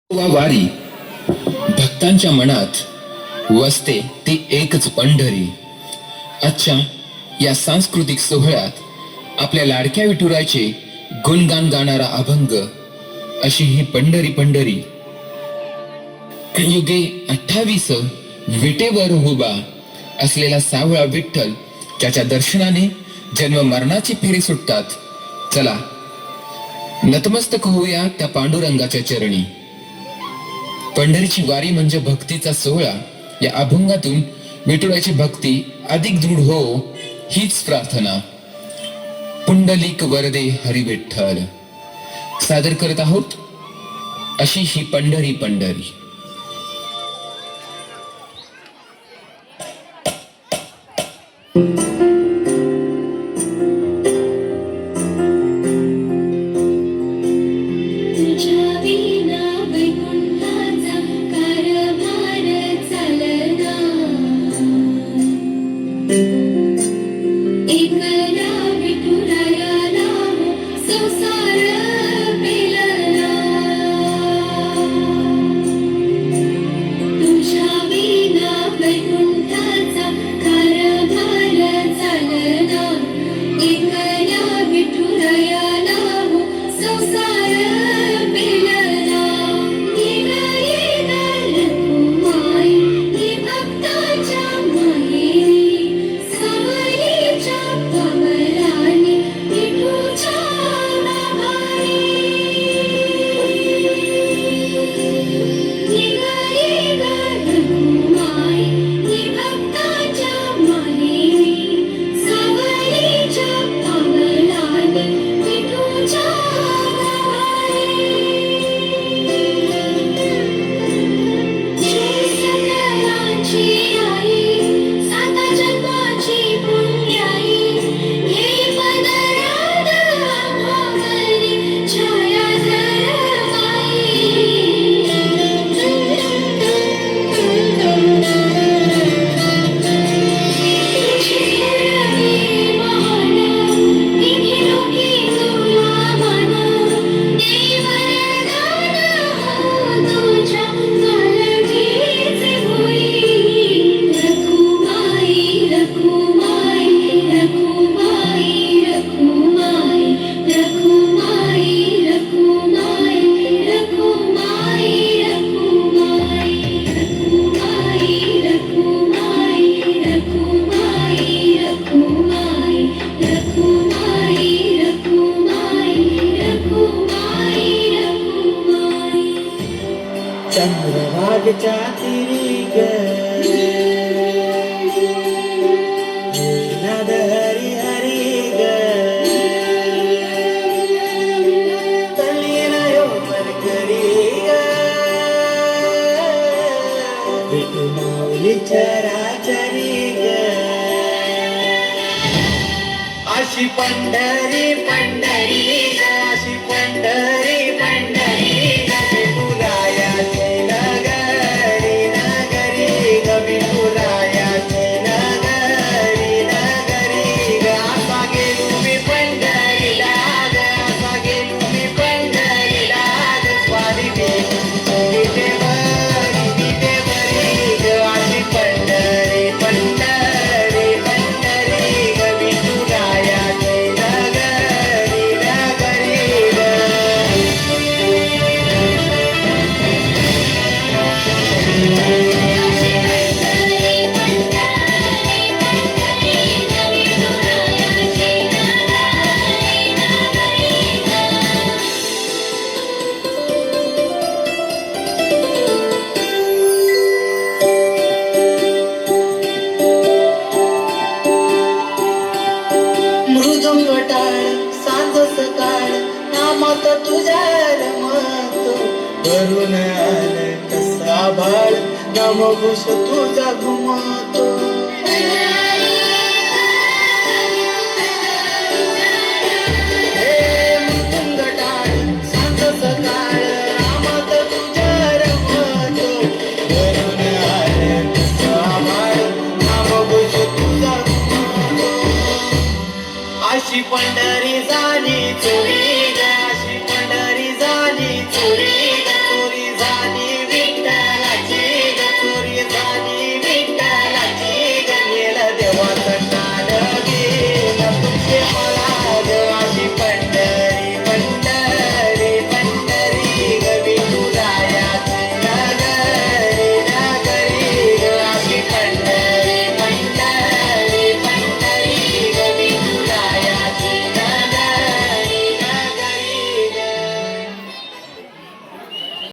वा वारी भक्तांच्या मनात वसते ती एकच पंढरी. आजच्या या सांस्कृतिक सोहळ्यात आपल्या लाडक्या विठुरायाचे गुणगान गाणारा अभंग अशी ही पंढरी पंढरी. युगे 28 विटेवर उभा असलेला सावळा विठ्ठल ज्याच्या दर्शनाने जन्म मरणाची फेरी सुटतात. चला नतमस्तक होऊया त्या पांडुरंगाच्या चरणी. पंढरीची वारी म्हणजे भक्तीचा सोहळा. या अभंगातून विठुरायाची भक्ती अधिक दृढ हो हीच प्रार्थना. पुंडलिक वरदे हरी विठ्ठल सादर करत आहोत अशी ही पंढरी पंढरी. चंद्रभागच्या तिरी ग नाद हरी हरी ग तलीना यो मरकरी ग विठू माऊली चराचरी ग अशी पंढरी पंढरी ग अशी पंढरी पंढरी सांज सकाळ नामात तुझ्या रमतो भरून आलं कसा भाळ नामघोष तुझा घुमतो.